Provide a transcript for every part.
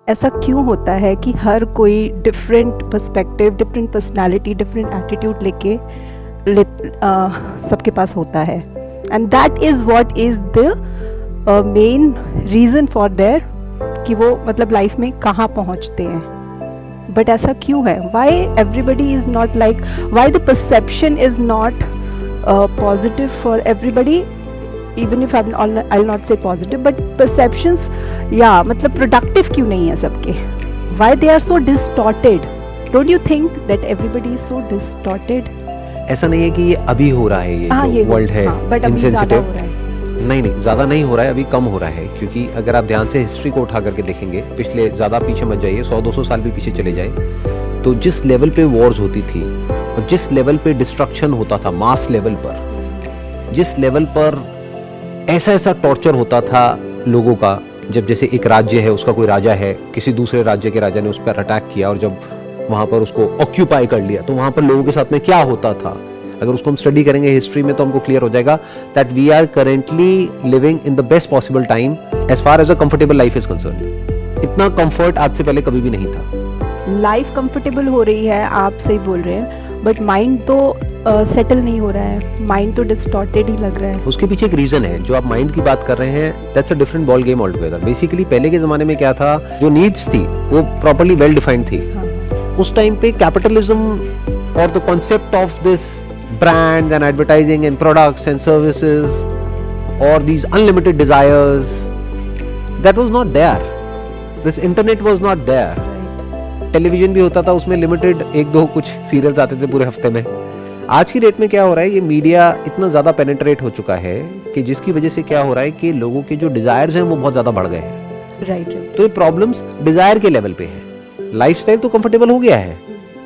ऐसा क्यों होता है कि हर कोई different perspective, different personality, different attitude लेके सबके पास होता है, and that is what is the main reason for their कि वो मतलब लाइफ में कहाँ पहुँचते हैं. बट ऐसा क्यों है? Y everybody is not like, why the perception is not positive for everybody, even if I'll not say positive, but perceptions, yeah, मतलब productive क्यों नहीं है सबके? Why they are so distorted? Don't you think that everybody is so distorted? ऐसा नहीं है कि ये अभी हो रहा है, ये वर्ल्ड है इनसेंसिटिव. नहीं, ज़्यादा नहीं हो रहा है, अभी कम हो रहा है. क्योंकि अगर आप ध्यान से हिस्ट्री को उठा करके देखेंगे, पिछले ज़्यादा पीछे मत जाइए, 100-200 साल भी पीछे चले जाए, तो जिस लेवल पे वॉर्स होती थी और जिस लेवल पे डिस्ट्रक्शन होता था मास लेवल पर, जिस लेवल पर ऐसा टॉर्चर होता था लोगों का, जब जैसे एक राज्य है, उसका कोई राजा है, किसी दूसरे राज्य के राजा ने उस पर अटैक किया और जब वहाँ पर उसको ऑक्यूपाई कर लिया, तो वहाँ पर लोगों के साथ में क्या होता था, अगर उसको हम स्टडी करेंगे हिस्ट्री में तो हमको क्लियर हो जाएगा that we are currently living in the best possible time as far as a comfortable life is concern. इतना कंफर्ट आज से पहले कभी भी नहीं था. लाइफ कंफर्टेबल हो रही है, आप सही बोल रहे हैं, बट माइंड तो सेटल नहीं हो रहा है, माइंड तो डिस्टॉर्टेड ही लग रहा है. उसके पीछे एक रीजन है. जो आप माइंड की बात कर रहे हैं, that's a different ball game all together. Basically पहले के जमाने में क्या था, जो नीड्स थी वो प्रॉपर्ली वेल डिफाइंड थी. उस टाइम पे कैपिटलिज्म और the concept of this brands and advertising and products and services और these unlimited desires, that was not there. This internet was not there. Television भी होता था, उसमें लिमिटेड 1-2 कुछ सीरियल्स आते थे पूरे हफ्ते में. आज की डेट में क्या हो रहा है, ये मीडिया इतना ज़्यादा पेनिट्रेट हो चुका है कि जिसकी वजह से क्या हो रहा है कि लोगों के जो डिजायर्स हैं वो बहुत ज़्यादा बढ़ गए हैं. राइट. तो ये प्रॉब्लम्स डिजायर के लेवल पे है. लाइफस्टाइल तो कंफर्टेबल हो गया है,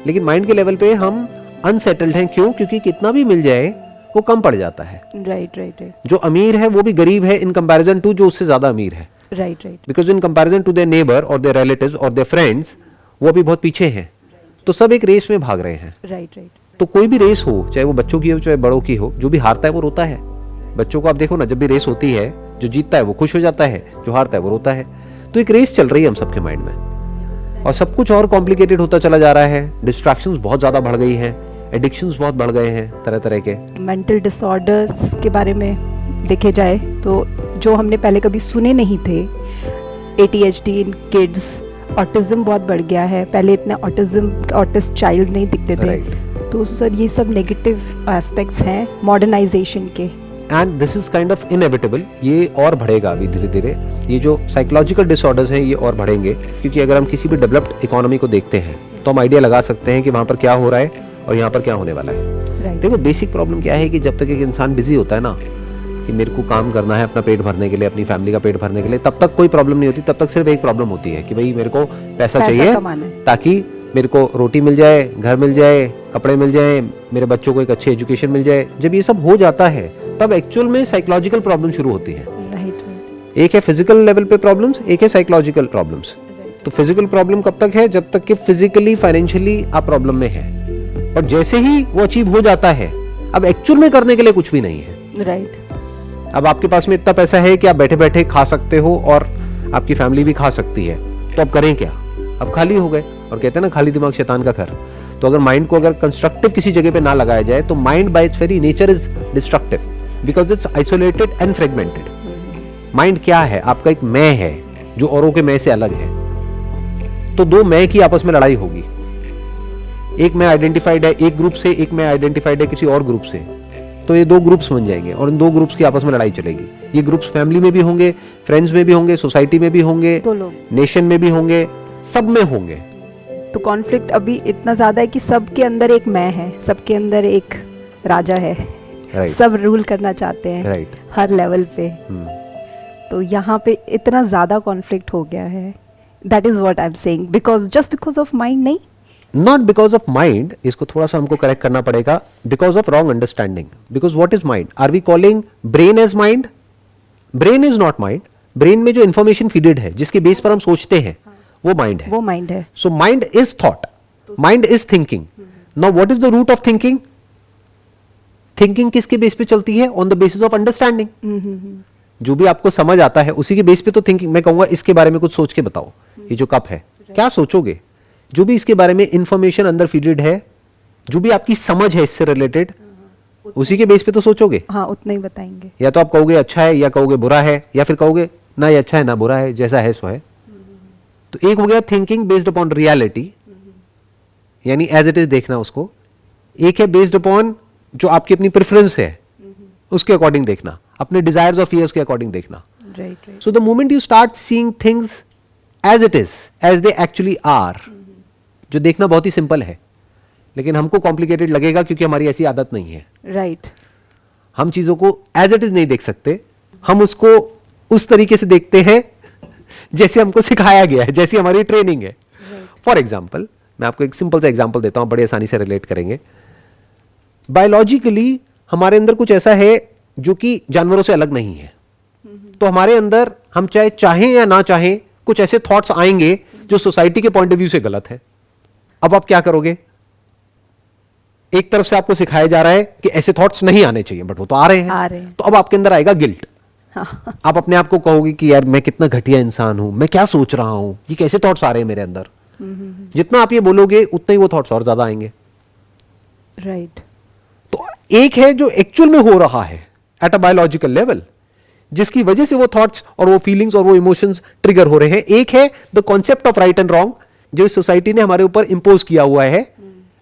लेकिन माइंड के लेवल पे हम अनसेटल्ड हैं. क्यों? क्योंकि कितना भी मिल जाए वो कम पड़ जाता है. राइट. जो अमीर है वो भी गरीब है इन कंपेरिजन टू जो उससे ज़्यादा अमीर है. Right. Because in comparison to their neighbour और देयर रिलेटिव्स और देयर फ्रेंड्स, वो अभी बहुत पीछे हैं. तो सब एक रेस में भाग रहे हैं. राइट. तो कोई भी रेस हो, चाहे वो बच्चों की हो चाहे बड़ों की हो, जो भी हारता है वो रोता है. बच्चों को आप देखो ना, जब भी रेस होती है, जो जीतता है वो खुश हो जाता है, जो हारता है वो रोता है. तो एक रेस चल रही है हम सबके माइंड में, और सब कुछ और कॉम्प्लिकेटेड होता चला जा रहा है. डिस्ट्रैक्शंस बहुत ज्यादा बढ़ गई हैं, एडिक्शंस बहुत बढ़ गए हैं तरह तरह के. मेंटल डिसऑर्डर्स के बारे में देखे जाए तो जो हमने पहले कभी सुने नहीं थे, ADHD इन किड्स, ऑटिज्म बहुत बढ़ गया है. पहले इतने ऑटिस्ट चाइल्ड नहीं दिखते थे. तो सर ये सब नेगेटिव एस्पेक्ट्स हैं मॉडर्नाइजेशन के. And this is kind of inevitable. ये और बढ़ेगा अभी धीरे धीरे. ये जो साइकोलॉजिकल डिसऑर्डर्स हैं ये और बढ़ेंगे, क्योंकि अगर हम किसी भी डेवलप्ड इकोनॉमी को देखते हैं तो हम आइडिया लगा सकते हैं कि वहाँ पर क्या हो रहा है और यहाँ पर क्या होने वाला है. देखो बेसिक प्रॉब्लम क्या है कि जब तक एक इंसान बिजी होता है ना, कि मेरे को काम करना है अपना पेट भरने के लिए, अपनी फैमिली का पेट भरने के लिए, तब तक कोई प्रॉब्लम नहीं होती. तब तक सिर्फ एक प्रॉब्लम होती है कि भाई मेरे को पैसा चाहिए ताकि मेरे को रोटी मिल जाए, घर मिल जाए, कपड़े मिल जाए, मेरे बच्चों को एक अच्छी एजुकेशन मिल जाए. जब ये सब हो जाता है तब एक्चुअल में साइकोलॉजिकल प्रॉब्लम शुरू होती है. एक है फिजिकल लेवल पे प्रॉब्लम्स, एक है साइकोलॉजिकल प्रॉब्लम्स. तो फिजिकल प्रॉब्लम कब तक है? जब तक कि फिजिकली फाइनेंशियली आप प्रॉब्लम में है. और जैसे ही वो अचीव हो जाता है, अब एक्चुअल में करने के लिए कुछ भी नहीं है. राइट. अब आपके पास में इतना पैसा है कि आप बैठे बैठे खा सकते हो और आपकी फैमिली भी खा सकती है. तो अब करें क्या? अब खाली हो गए. और कहते हैं ना, खाली दिमाग शैतान का घर. तो अगर माइंड को अगर कंस्ट्रक्टिव किसी जगह पे ना लगाया जाए तो mind bye it's very nature is destructive, because it's isolated and fragmented. Mind क्या है? आपका एक मैं है जो औरों के मैं से अलग है. तो दो मैं की आपस में लड़ाई होगी. एक मैं आइडेंटिफाइड है एक ग्रुप से, एक मैं आइडेंटिफाइड है किसी और ग्रुप से. तो ये 2 ग्रुप्स बन जाएंगे और इन 2 ग्रुप्स की आपस में लड़ाई चलेगी. ये ग्रुप्स फैमिली में भी होंगे, फ्रेंड्स में भी होंगे, सोसाइटी में भी होंगे, नेशन में भी होंगे, सब में होंगे. तो कॉन्फ्लिक्ट अभी इतना ज्यादा है कि सबके अंदर एक मैं है, सबके अंदर एक राजा है. सब रूल करना चाहते हैं हर लेवल पे. तो यहाँ पे इतना ज्यादा कॉन्फ्लिक्ट हो गया है. That is what I am saying. Because of mind नहीं, नॉट बिकॉज ऑफ माइंड. इसको थोड़ा सा हमको करेक्ट करना पड़ेगा. Because of wrong understanding. Because what is mind? Are we calling brain as mind? Brain is not mind. Brain में जो information feeded है, जिसके बेस पर हम सोचते हैं, वो माइंड है. वो माइंड है. So mind is thought, mind is thinking. Now what is the root of thinking? Thinking किसके बेस पे चलती है? On the basis of understanding. जो भी आपको समझ आता है उसी के बेस पे तो थिंकिंग, मैं कहूंगा इसके बारे में कुछ सोच के बताओ, ये जो कप है क्या सोचोगे, जो भी इसके बारे में इंफॉर्मेशन अंदर फीडेड है, जो भी आपकी समझ है इससे रिलेटेड, उसी के बेस पे तो सोचोगे। हाँ, उतना ही बताएंगे। या तो आप कहोगे अच्छा है, या कहोगे बुरा है, या फिर कहोगे ना ये अच्छा है ना बुरा है, जैसा है सो है। तो एक हो गया थिंकिंग बेस्ड अपॉन रियलिटी, यानी एज इट इज देखना उसको। एक है बेस्ड अपॉन जो आपकी अपनी प्रेफरेंस है उसके अकॉर्डिंग देखना, अपने डिजायर्स और फियर्स के अकॉर्डिंग देखना। Right. So the moment you start seeing things as it is, as they actually are, जो देखना बहुत ही सिंपल है लेकिन हमको कॉम्प्लिकेटेड लगेगा क्योंकि हमारी ऐसी आदत नहीं है। राइट। हम चीजों को एज इट इज नहीं देख सकते, हम उसको उस तरीके से देखते हैं जैसे हमको सिखाया गया है, जैसी हमारी ट्रेनिंग है। फॉर एग्जाम्पल, मैं आपको एक सिंपल सा एग्जाम्पल देता हूं, बड़ी आसानी से रिलेट करेंगे। बायोलॉजिकली हमारे अंदर कुछ ऐसा है जो कि जानवरों से अलग नहीं है। तो हमारे अंदर हम चाहें या ना चाहें कुछ ऐसे थॉट्स आएंगे जो सोसाइटी के पॉइंट ऑफ व्यू से गलत है। अब आप क्या करोगे? एक तरफ से आपको सिखाया जा रहा है कि ऐसे थॉट्स नहीं आने चाहिए, बट वो तो आ रहे हैं। तो अब आपके अंदर आएगा गिल्ट। हाँ। आप अपने आप को कहोगे कि यार मैं कितना घटिया इंसान हूं, मैं क्या सोच रहा हूं, ये कैसे थॉट्स आ रहे हैं मेरे अंदर। जितना आप ये बोलोगे उतना ही वो थॉट्स और ज्यादा आएंगे। राइट। तो एक है जो एक्चुअल में हो रहा है एट अ बायोलॉजिकल लेवल, जिसकी वजह से वो थॉट्स और वो फीलिंग्स और वो इमोशंस ट्रिगर हो रहे हैं। एक है the concept of right and wrong, जो इस सोसाइटी ने हमारे ऊपर इंपोज किया हुआ है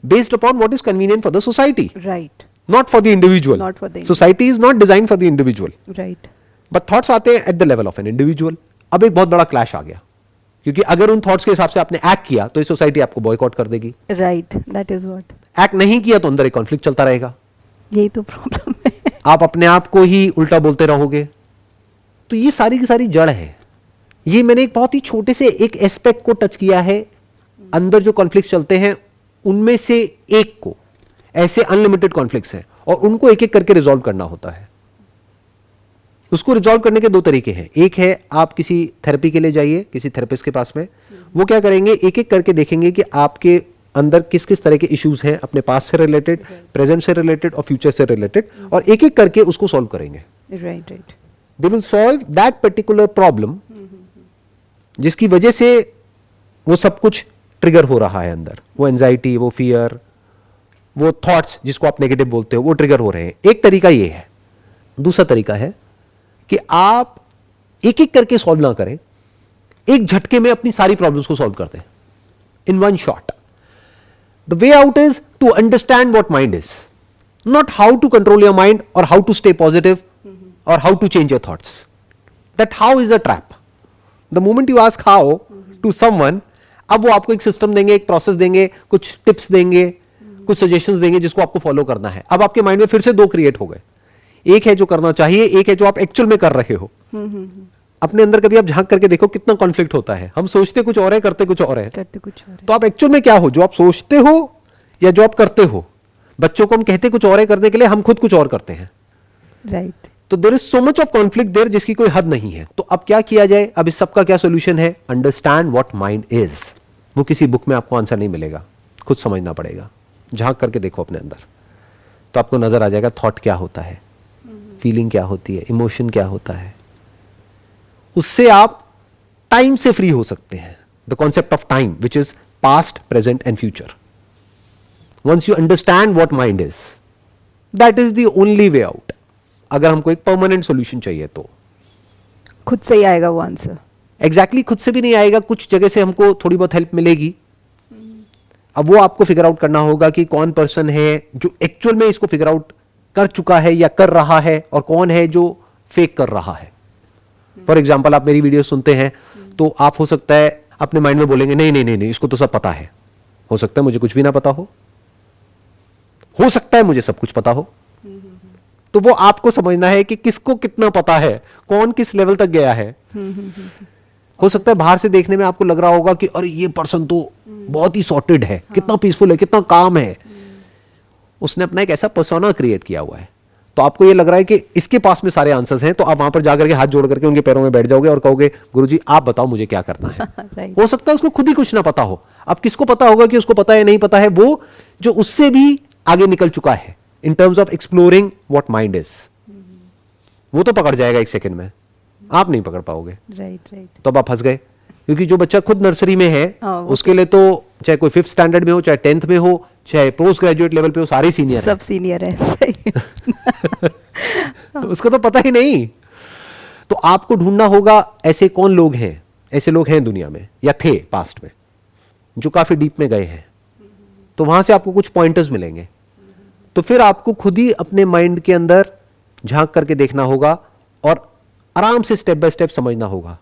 based upon what is convenient for the society, Right. not for the individual. Not for the Society is not designed for the individual. Right. But thoughts आते हैं at the level of an individual. अब एक बहुत बड़ा clash आ गया, क्योंकि अगर उन थॉट्स के हिसाब से आपने एक्ट किया तो इस सोसाइटी आपको बॉयकॉट कर देगी। Right. That is what. Act नहीं किया तो अंदर एक कॉन्फ्लिक्ट चलता रहेगा। यही तो प्रॉब्लम है। आप अपने आप को ही उल्टा बोलते रहोगे। तो ये सारी की सारी जड़ है। ये मैंने एक बहुत ही छोटे से एक एस्पेक्ट को टच किया है। अंदर जो कॉन्फ्लिक्ट चलते हैं उनमें से एक को, ऐसे अनलिमिटेड कॉन्फ्लिक्ट्स हैं और उनको एक एक करके रिजॉल्व करना होता है। उसको रिजॉल्व करने के दो तरीके हैं। एक है आप किसी थेरेपी के लिए जाइए, किसी थेरेपिस्ट के पास में, वो क्या करेंगे, एक एक करके देखेंगे कि आपके अंदर किस किस तरह के इश्यूज हैं, अपने पास्ट से रिलेटेड, प्रेजेंट से रिलेटेड और फ्यूचर से रिलेटेड, और एक एक करके उसको सॉल्व करेंगे। Right. Right. They will solve that particular problem, जिसकी वजह से वो सब कुछ ट्रिगर हो रहा है अंदर, वो एंजाइटी, वो फियर, वो थॉट्स जिसको आप नेगेटिव बोलते हो, वो ट्रिगर हो रहे हैं। एक तरीका ये है। दूसरा तरीका है कि आप एक एक करके सॉल्व ना करें, एक झटके में अपनी सारी प्रॉब्लम्स को सॉल्व कर दें in one shot. The way out is to understand what mind is, not how to control your mind और हाउ टू स्टे पॉजिटिव और how to change your thoughts. That how is a trap. The moment you ask how to someone, अब वो आपको एक system देंगे, एक process देंगे, कुछ टिप्स देंगे, कुछ सजेशंस देंगे जिसको आपको फॉलो करना है। अब आपके माइंड में फिर से दो क्रिएट हो गए। एक है जो करना चाहिए, एक है जो आप एक्चुअल में कर रहे हो। अपने अंदर कभी आप झांक करके देखो कितना कॉन्फ्लिक्ट होता है। हम सोचते कुछ और है, करते कुछ और है। तो आप एक्चुअल में क्या हो, जो आप सोचते हो या जो आप करते हो। बच्चों को हम कहते कुछ और है करने के लिए, हम खुद कुछ और करते हैं। राइट। तो there is so much of conflict there, जिसकी कोई हद नहीं है। तो अब क्या किया जाए? अब इस सबका क्या सोल्यूशन है? Understand what mind is. वो किसी बुक में आपको आंसर नहीं मिलेगा, खुद समझना पड़ेगा। झांक करके देखो अपने अंदर, तो आपको नजर आ जाएगा थॉट क्या होता है, फीलिंग क्या होती है, इमोशन क्या होता है। उससे आप टाइम से फ्री हो सकते हैं। The concept of time which is past, present and future. Once you understand what mind is, that is the only way out. अगर हमको एक परमानेंट सॉल्यूशन चाहिए तो खुद से ही आएगा वो आंसर। एग्जैक्टली खुद से भी नहीं आएगा, कुछ जगह से हमको थोड़ी बहुत हेल्प मिलेगी। अब वो आपको फिगर आउट करना होगा कि कौन पर्सन है जो एक्चुअल में इसको फिगर आउट कर चुका है या कर रहा है, और कौन है जो फेक कर रहा है। फॉर एग्जाम्पल, आप मेरी वीडियो सुनते हैं तो आप हो सकता है अपने माइंड में बोलेंगे नहीं नहीं नहीं नहीं, इसको तो सब पता है। हो सकता है मुझे कुछ भी ना पता हो सकता है मुझे सब कुछ पता हो। तो वो आपको समझना है कि किसको कितना पता है, कौन किस लेवल तक गया है। हो सकता है बाहर से देखने में आपको लग रहा होगा कि अरे ये पर्सन तो बहुत ही सॉर्टेड है, कितना पीसफुल है, कितना काम है। उसने अपना एक ऐसा पर्सोना क्रिएट किया हुआ है, तो आपको ये लग रहा है कि इसके पास में सारे आंसर्स हैं। तो आप वहां पर जाकर के हाथ जोड़ करके उनके पैरों में बैठ जाओगे और कहोगे गुरुजी आप बताओ मुझे क्या करना है। Right. हो सकता है उसको खुद ही कुछ ना पता हो। अब किसको पता होगा कि उसको पता है नहीं पता है? वो जो उससे भी आगे निकल चुका है in terms of exploring what mind is. वो तो पकड़ जाएगा एक सेकंड में आप नहीं पकड़ पाओगे, राइट। तो अब आप फंस गए। क्योंकि जो बच्चा खुद नर्सरी में है वो उसके लिए तो चाहे कोई 5th स्टैंडर्ड में हो, चाहे 10th में हो, चाहे पोस्ट ग्रेजुएट लेवल पे हो, सारे सीनियर सब सीनियर है, सही। उसको तो पता ही नहीं। तो आपको ढूंढना होगा ऐसे कौन लोग हैं, ऐसे लोग हैं दुनिया में या थे पास्ट में जो काफी डीप में गए हैं, तो वहां से आपको कुछ पॉइंटर्स मिलेंगे। तो फिर आपको खुद ही अपने माइंड के अंदर झांक करके देखना होगा और आराम से स्टेप बाय स्टेप समझना होगा।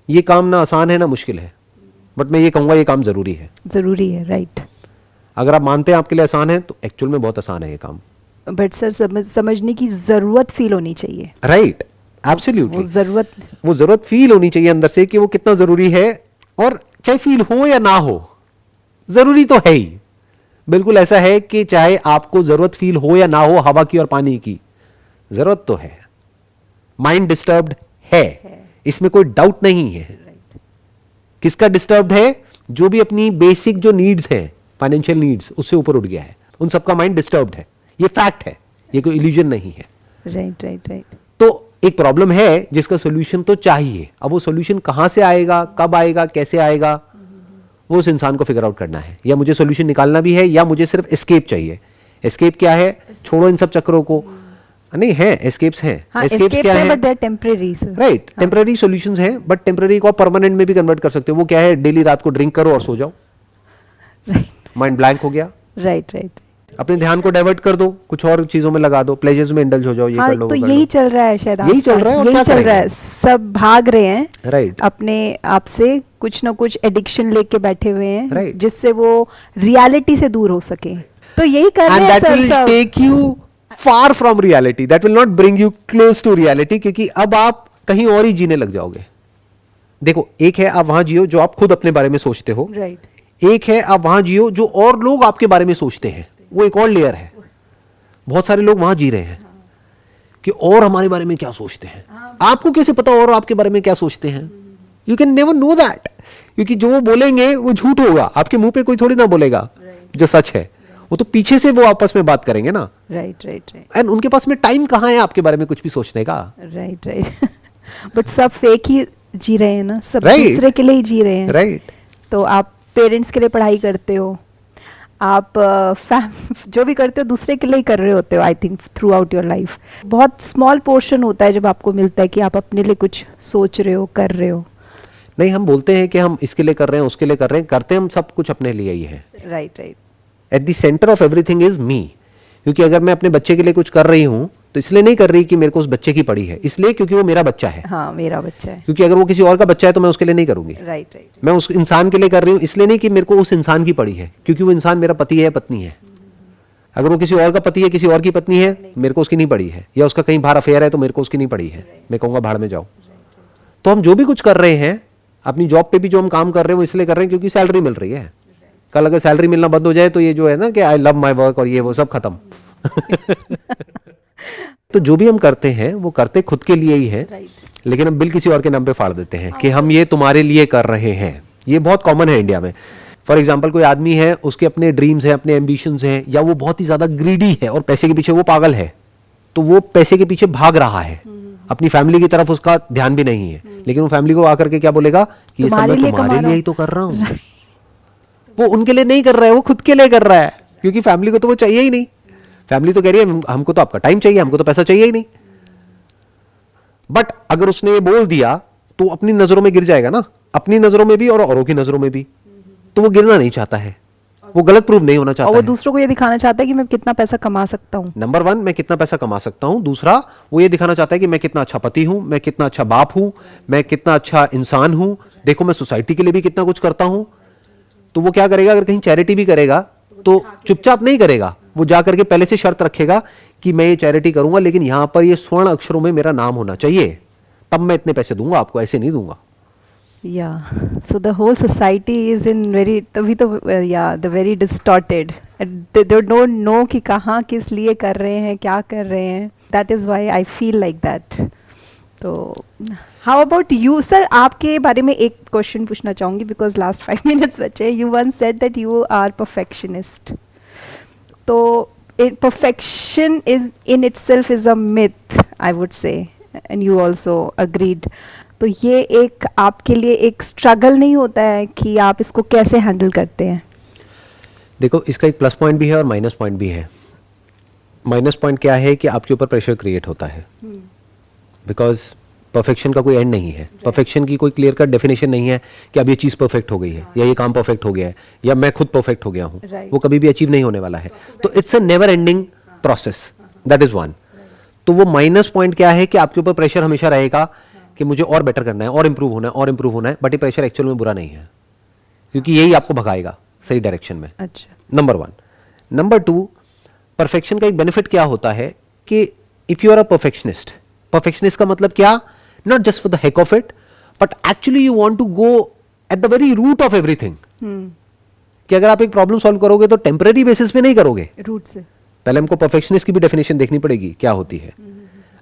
ये काम ना आसान है ना मुश्किल है, बट मैं ये कहूंगा ये काम जरूरी है। जरूरी है, राइट। अगर आप मानते हैं आपके लिए आसान है तो एक्चुअल में बहुत आसान है ये काम। बट सर समझने की जरूरत फील होनी चाहिए। Right, absolutely. वो जरूरत फील होनी चाहिए अंदर से कि वो कितना जरूरी है, और चाहे फील हो या ना हो, जरूरी तो है ही। बिल्कुल ऐसा है कि चाहे आपको जरूरत फील हो या ना हो, हवा की और पानी की जरूरत तो है। माइंड डिस्टर्ब्ड है, इसमें कोई डाउट नहीं है। किसका डिस्टर्ब्ड है? जो भी अपनी बेसिक जो नीड्स हैं, फाइनेंशियल नीड्स, उससे ऊपर उठ गया है, उन सबका माइंड डिस्टर्ब्ड है। ये फैक्ट है, ये कोई इल्यूजन नहीं है। राइट। तो एक प्रॉब्लम है जिसका सॉल्यूशन तो चाहिए। अब वो सॉल्यूशन कहां से आएगा, कब आएगा, कैसे आएगा, वो उस इंसान को फिगर आउट करना है। या मुझे सॉल्यूशन निकालना भी है, या मुझे सिर्फ एस्केप चाहिए। एस्केप क्या है? छोड़ो इन सब चक्रों को। नहीं है, एस्केप्स हैं। एस्केप्स क्या है? But they are temporary. Right, temporary solutions हैं, बट टेम्पररी को आप परमानेंट में भी कन्वर्ट कर सकते हो। वो क्या है? डेली रात को ड्रिंक करो और सो जाओ, माइंड ब्लैंक हो गया। राइट। अपने ध्यान को डाइवर्ट कर दो, कुछ और चीजों में लगा दो, प्लेजर्स में इंडल्ज हो जाओ, ये कर लो, तो यही चल रहा है शायद, यही चल रहा है। और क्या चल रहा है, सब भाग रहे हैं, राइट, अपने आप से कुछ ना कुछ एडिक्शन लेके बैठे हुए हैं, राइट, जिससे वो रियलिटी से दूर हो सके। तो यही कर रहे हैं सर। सब take you far from reality, that will not bring you close to reality, क्योंकि अब आप कहीं और ही जीने लग जाओगे। देखो, एक है आप वहां जियो जो आप खुद अपने बारे में सोचते हो, राइट। एक है आप वहां जियो जो और लोग आपके बारे में सोचते हैं, वो एक और लेयर है। बहुत सारे लोग वहां जी रहे हैं कि और हमारे बारे में क्या सोचते हैं। आपको कैसे पता और आपके बारे में क्या सोचते हैं? You can never know that, क्योंकि जो वो बोलेंगे वो झूठ होगा। आपके मुंह पे कोई थोड़ी ना बोलेगा जो सच है, वो तो पीछे से वो आपस में बात करेंगे ना। राइट। एंड उनके पास में टाइम कहाँ है आपके बारे में कुछ भी सोचने का? राइट। बट सब फेक ही जी रहे हैं ना, सब दूसरे के लिए ही जी रहे हैं। राइट। तो आप पेरेंट्स के लिए पढ़ाई करते हो, आप जो भी करते हो दूसरे के लिए ही कर रहे होते हो, I think through out your life. बहुत स्मॉल पोर्शन होता है जब आपको मिलता है कि आप अपने लिए कुछ सोच रहे हो, कर रहे हो। नहीं, हम बोलते हैं कि हम इसके लिए कर रहे हैं, उसके लिए कर रहे हैं, करते हम सब कुछ अपने लिए ही है। Right. At the centre of everything is me. क्योंकि अगर मैं अपने बच्चे के लिए कुछ कर रही हूं तो इसलिए नहीं कर रही कि मेरे को उस बच्चे की पड़ी है, इसलिए क्योंकि वो मेरा बच्चा है। हाँ, मेरा बच्चा है। क्योंकि अगर वो किसी और का बच्चा है तो मैं उसके लिए नहीं करूंगी। राइट। मैं उस इंसान के लिए कर रही हूं, इसलिए नहीं कि मेरे को उस इंसान की पड़ी है, क्योंकि वो इंसान मेरा पति है, पत्नी है। अगर वो किसी और का पति है, किसी और की पत्नी है, मेरे को उसकी नहीं पड़ी है, या उसका कहीं बाहर अफेयर है तो मेरे को उसकी नहीं पड़ी है, मैं कहूंगा भाड़ में जाओ। तो हम जो भी कुछ कर रहे हैं, अपनी जॉब पे भी जो हम काम कर रहे हैं वो इसलिए कर रहे हैं क्योंकि सैलरी मिल रही है। कल अगर सैलरी मिलना बंद हो जाए तो ये जो है ना कि आई लव माई वर्क और ये वो सब खत्म। तो जो भी हम करते हैं वो करते खुद के लिए ही है, लेकिन हम बिल किसी और के नाम पे फाड़ देते हैं कि हम ये तुम्हारे लिए कर रहे हैं। ये बहुत कॉमन है इंडिया में। फॉर एग्जाम्पल, कोई आदमी है, उसके अपने ड्रीम्स हैं, अपने एम्बिशंस हैं, या वो बहुत ही ज्यादा ग्रीडी है और पैसे के पीछे वो पागल है, तो वो पैसे के पीछे भाग रहा है, अपनी फैमिली की तरफ उसका ध्यान भी नहीं है, लेकिन वो फैमिली को आकर के क्या बोलेगा कि ये सब मैं तुम्हारे लिए ही तो कर रहा हूँ। वो उनके लिए नहीं कर रहा है, वो खुद के लिए कर रहा है, क्योंकि फैमिली को तो वो चाहिए ही नहीं। फैमिली तो कह रही है हमको तो आपका टाइम चाहिए, हमको तो पैसा चाहिए ही नहीं। बट अगर उसने ये बोल दिया तो अपनी नजरों में गिर जाएगा ना, अपनी नजरों में भी और औरों की नजरों में भी। तो वो गिरना नहीं चाहता है, वो गलत प्रूव नहीं होना चाहता और वो है। दूसरों को ये दिखाना चाहता है कि मैं कितना पैसा कमा सकता हूँ। नंबर 1, मैं कितना पैसा कमा सकता हूँ। दूसरा, वो ये दिखाना चाहता है कि मैं कितना अच्छा पति हूं, मैं कितना अच्छा बाप हूं, मैं कितना अच्छा इंसान हूं, देखो मैं सोसाइटी के लिए भी कितना कुछ करता हूं। तो वो क्या करेगा, अगर कहीं चैरिटी भी करेगा तो चुपचाप नहीं करेगा, वो जा करके पहले से शर्त रखेगा कि मैं ये चैरिटी करूंगा, लेकिन यहां पर ये स्वर्ण अक्षरों में मेरा नाम होना चाहिए, तब मैं इतने पैसे दूंगा आपको, ऐसे नहीं दूंगा। Yeah, so the whole society is in very the very distorted. They don't know कि कहाँ किस लिए कर रहे हैं, क्या कर रहे हैं. That is why I feel like that. तो how about you, sir? आपके बारे में एक क्वेश्चन पूछना चाहूँगी because last 5 minutes बचे. You once said that you are perfectionist. तो perfection is in itself is a myth, I would say. And you also agreed. तो ये एक आपके लिए एक स्ट्रगल नहीं होता है कि आप इसको कैसे हैंडल करते हैं? देखो, इसका एक प्लस पॉइंट भी है और माइनस पॉइंट भी है. माइनस पॉइंट क्या है कि आपके ऊपर प्रेशर क्रिएट होता है, बिकॉज परफेक्शन का कोई एंड नहीं है. परफेक्शन की कोई क्लियर कट डेफिनेशन नहीं है कि अब ये चीज़ परफेक्ट हो गई है या ये काम परफेक्ट हो गया है या मैं खुद परफेक्ट हो गया हूँ. वो कभी भी अचीव नहीं होने वाला है. तो it's a never ending process. That is one. तो वो माइनस पॉइंट क्या है कि आपके ऊपर प्रेशर हमेशा रहेगा कि मुझे और बेटर करना है और इंप्रूव होना है और इंप्रूव होना है. बट ये प्रेशर एक्चुअल में बुरा नहीं है, क्योंकि यही आपको भगाएगा सही डायरेक्शन में. अच्छा. Number one. Number two, perfection का एक बेनिफिट क्या होता है कि if you are a perfectionist, perfectionist का मतलब क्या, not just for the heck of it, but actually you want to go at the very root of everything. कि अगर आप एक प्रॉब्लम सॉल्व करोगे तो टेम्पररी बेसिस पे नहीं करोगे, रूट से. पहले हमको परफेक्शनिस्ट की भी डेफिनेशन देखनी पड़ेगी क्या होती है.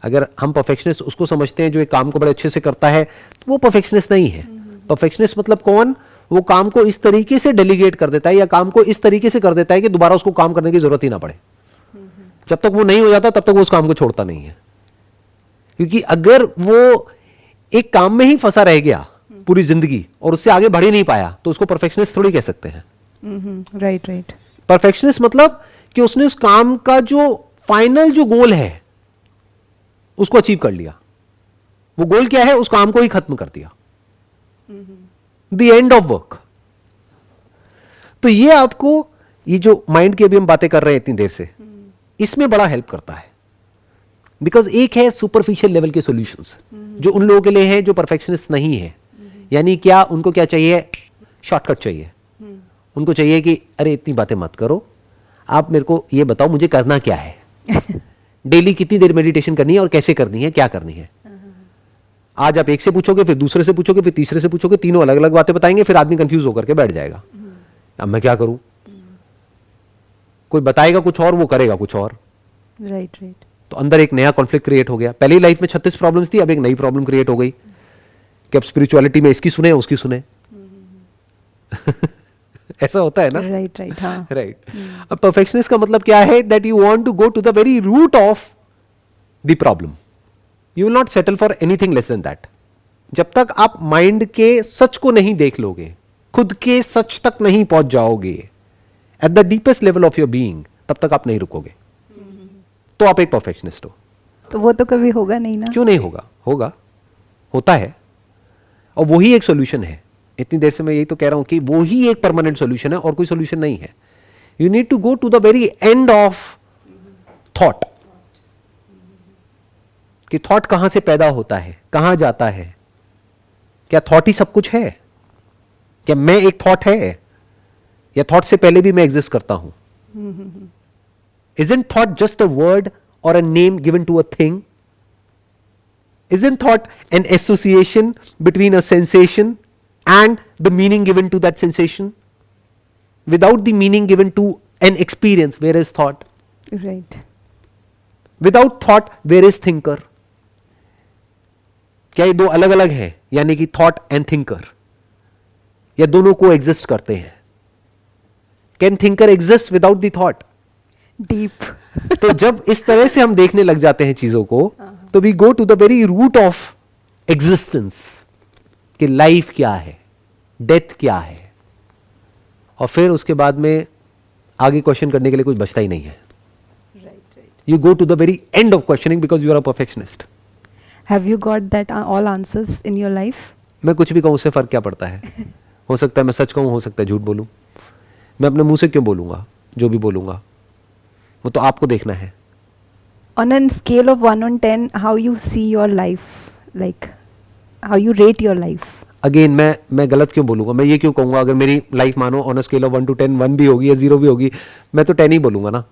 अगर हम परफेक्शनिस्ट उसको समझते हैं जो एक काम को बड़े अच्छे से करता है, तो वो परफेक्शनिस्ट नहीं है. परफेक्शनिस्ट मतलब कौन, वो काम को इस तरीके से डेलीगेट कर देता है या काम को इस तरीके से कर देता है कि दोबारा उसको काम करने की जरूरत ही ना पड़े. जब तक वो नहीं हो जाता तब तक वो उस काम को छोड़ता नहीं है. क्योंकि अगर वो एक काम में ही फंसा रह गया पूरी जिंदगी और उससे आगे बढ़ ही नहीं पाया, तो उसको परफेक्शनिस्ट थोड़ी कह सकते हैं. Right right. परफेक्शनिस्ट मतलब कि उसने उस काम का जो फाइनल जो गोल है उसको अचीव कर लिया. वो गोल क्या है, उस काम को ही खत्म कर दिया, द एंड ऑफ वर्क. तो ये आपको, ये जो माइंड की अभी हम बातें कर रहे हैं इतनी देर से, इसमें बड़ा हेल्प करता है. बिकॉज एक है सुपरफिशियल लेवल के सॉल्यूशंस जो उन लोगों के लिए है जो परफेक्शनिस्ट नहीं है. यानी क्या, उनको क्या चाहिए, शॉर्टकट चाहिए. उनको चाहिए कि अरे इतनी बातें मत करो, आप मेरे को ये बताओ मुझे करना क्या है, डेली कितनी देर मेडिटेशन करनी है और कैसे करनी है, क्या करनी है. आज आप एक से पूछोगे, फिर दूसरे से पूछोगे, फिर तीसरे से पूछोगे, तीनों अलग अलग बातें बताएंगे, फिर आदमी कंफ्यूज होकर के बैठ जाएगा. अब मैं क्या करूं, कोई बताएगा कुछ और, वो करेगा कुछ और. Right right. तो अंदर एक नया कॉन्फ्लिक्ट क्रिएट हो गया. पहली लाइफ में 36 प्रॉब्लम्स थी, अब एक नई प्रॉब्लम क्रिएट हो गई कि अब स्पिरिचुअलिटी में इसकी सुने उसकी सुने. ऐसा होता है ना. Right right. हाँ. राइट. अब परफेक्शनिस्ट का मतलब क्या है, that you want to go to the very root of the problem. You will not settle for anything less than that. जब तक आप माइंड के सच को नहीं देख लोगे, खुद के सच तक नहीं पहुंच जाओगे at the deepest level of your being, तब तक आप नहीं रुकोगे. तो आप एक परफेक्शनिस्ट हो. तो वो तो कभी होगा नहीं ना. क्यों नहीं होगा, होगा, होता है. और वही एक सॉल्यूशन है. इतनी देर से मैं यही तो कह रहा हूं कि वो ही एक परमानेंट सॉल्यूशन है और कोई सॉल्यूशन नहीं है. You need to go to the very end of thought. कि थॉट कहां से पैदा होता है, कहां जाता है. क्या थॉट ही सब कुछ है? क्या मैं एक थॉट है, या थॉट से पहले भी मैं एग्जिस्ट करता हूं? Isn't thought just a word or a name given to a thing? Isn't thought an association between a sensation and the meaning given to that sensation? Without the meaning given to an experience, where is thought? Right. Without thought, where is thinker? क्या ये दो अलग अलग है, यानी कि thought and thinker, या दोनों को एग्जिस्ट करते हैं? Can thinker exist without the thought? Deep. तो जब इस तरह से हम देखने लग जाते हैं चीजों को, तो we go to the very root of existence, कि लाइफ क्या है, डेथ क्या है, और फिर उसके बाद में आगे क्वेश्चन करने के लिए कुछ बचता ही नहीं है. You go to the very end of questioning because you are a perfectionist. Have you got that all answers in your life? मैं कुछ भी कहूं, उससे फर्क क्या पड़ता है? हो सकता है मैं सच कहूं, हो सकता है झूठ बोलूं. मैं अपने मुंह से क्यों बोलूंगा जो भी बोलूंगा? वो तो आपको देखना है. On a scale of 1 on 10, how you see your life, like how you rate your life? Again मैं गलत क्यों बोलूंगा? मैं ये क्यों कहूंगा, अगर मेरी लाइफ मानो on a scale of 1 to 10, 1 भी होगी या 0 भी होगी, मैं तो 10 ही बोलूंगा ना.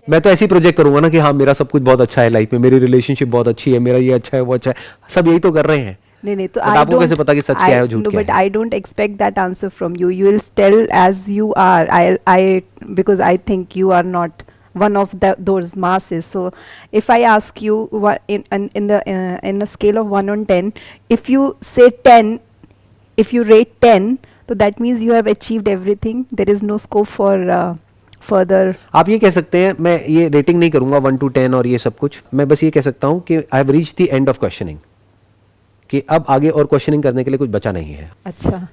मैं तो ऐसी प्रोजेक्ट करूंगा ना कि हाँ मेरा सब कुछ बहुत अच्छा है लाइफ में, मेरी रिलेशनशिप बहुत अच्छी है, मेरा ये अच्छा है, वो अच्छा है. सब यही तो कर रहे हैं. नहीं तो आपको कैसे पता कि सच क्या है और झूठ क्या है? But I don't expect that answer from you. You will tell as you are. Because I think you are not one of those masses. So if I ask you in a scale of 1 on 10, if you say 10, if you rate 10, so that means you have achieved everything. There is no scope for further. आप ये कह सकते हैं, मैं ये rating नहीं करूंगा 1 to 10 और ये सब कुछ, मैं बस ये कह सकता हूं कि I have reached the end of questioning, कि अब आगे और क्वेश्चनिंग करने के लिए कुछ बचा नहीं है। अच्छा,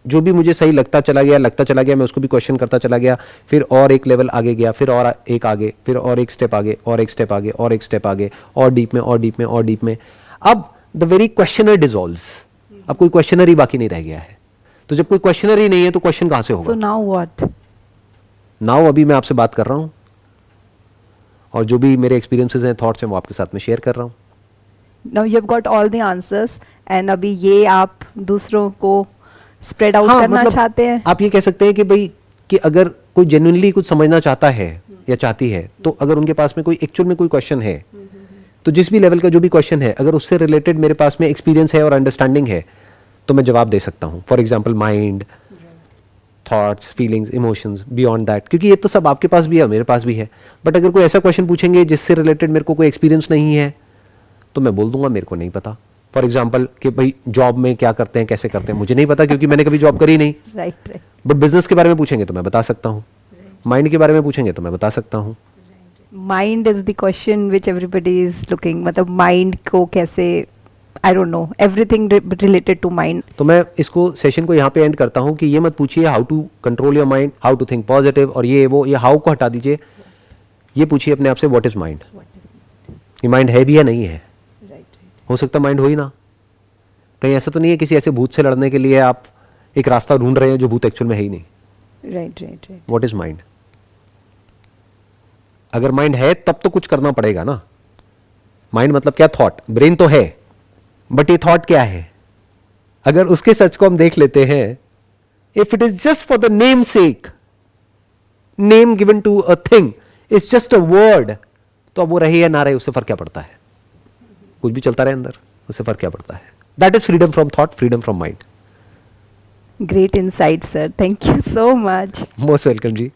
जो भी मुझे सही लगता चला गया, मैं उसको भी क्वेश्चन करता चला गया, फिर और एक लेवल आगे गया, फिर और एक आगे, फिर और एक स्टेप आगे, और एक स्टेप आगे, और एक स्टेप आगे, और डीप में, और डीप में, और डीप में। अब द वेरी क्वेश्चनर डिसॉल्व्स, अब कोई क्वेश्चनर ही बाकी नहीं रह गया है। तो जब कोई क्वेश्चनर ही नहीं है तो क्वेश्चन कहां से होगा? so now what? नाउ अभी मैं आपसे बात कर रहा हूं और जो भी मेरे एक्सपीरियंसेस हैं, थॉट्स हैं, वो आपके साथ में शेयर कर रहा हूं। Now you have got all the answers and अभी ये आप दूसरों को स्प्रेड आउट हाँ, करना मतलब चाहते हैं। आप ये कह सकते हैं कि भाई, कि अगर कोई जेन्युइनली कुछ समझना चाहता है या चाहती है, तो अगर उनके पास में कोई एक्चुअल में कोई क्वेश्चन है, तो जिस भी लेवल का जो भी क्वेश्चन है, अगर उससे रिलेटेड मेरे पास में एक्सपीरियंस है और अंडरस्टैंडिंग है, तो मैं जवाब दे सकता हूं। For example mind, thoughts, feelings, emotions, beyond that, क्योंकि ये तो सब आपके पास भी है, मेरे पास भी है। बट अगर कोई ऐसा क्वेश्चन पूछेंगे जिससे रिलेटेड मेरे को कोई एक्सपीरियंस नहीं है, तो मैं बोल दूंगा मेरे को नहीं पता। फॉर एग्जाम्पल कि भाई जॉब में क्या करते हैं, कैसे करते हैं, मुझे नहीं पता, क्योंकि मैंने कभी जॉब करी नहीं। Right right. बट बिजनेस के बारे में पूछेंगे तो मैं बता सकता हूँ, माइंड के बारे में पूछेंगे तो मैं बता सकता हूँ। Mind is the question which everybody is looking, मतलब माइंड को कैसे, I don't know, everything related to mind. तो मैं इसको सेशन को यहाँ पे एंड करता हूँ कि ये मत पूछिए how to control your mind, how to think positive, और ये वो, ये हाउ को हटा दीजिए। ये पूछिए अपने आप से, व्हाट इज माइंड? ये माइंड है भी या नहीं है? हो सकता माइंड हो ही ना। कहीं ऐसा तो नहीं है किसी ऐसे भूत से लड़ने के लिए आप एक रास्ता ढूंढ रहे हैं जो भूत एक्चुअल में है ही नहीं। Right right right. What is mind? अगर माइंड है तब तो कुछ करना पड़ेगा ना। माइंड मतलब क्या? थॉट। ब्रेन तो है, बट ये थॉट क्या है? अगर उसके सच को हम देख लेते हैं, if it is just for the name sake, name given to a thing is just a word, तो अब वो रहे या ना रहे उससे फर्क क्या पड़ता है? कुछ भी चलता रहे अंदर, उससे फर्क क्या पड़ता है? That is freedom from thought, freedom from mind. Great insight, sir. Thank you so much. Most welcome ji.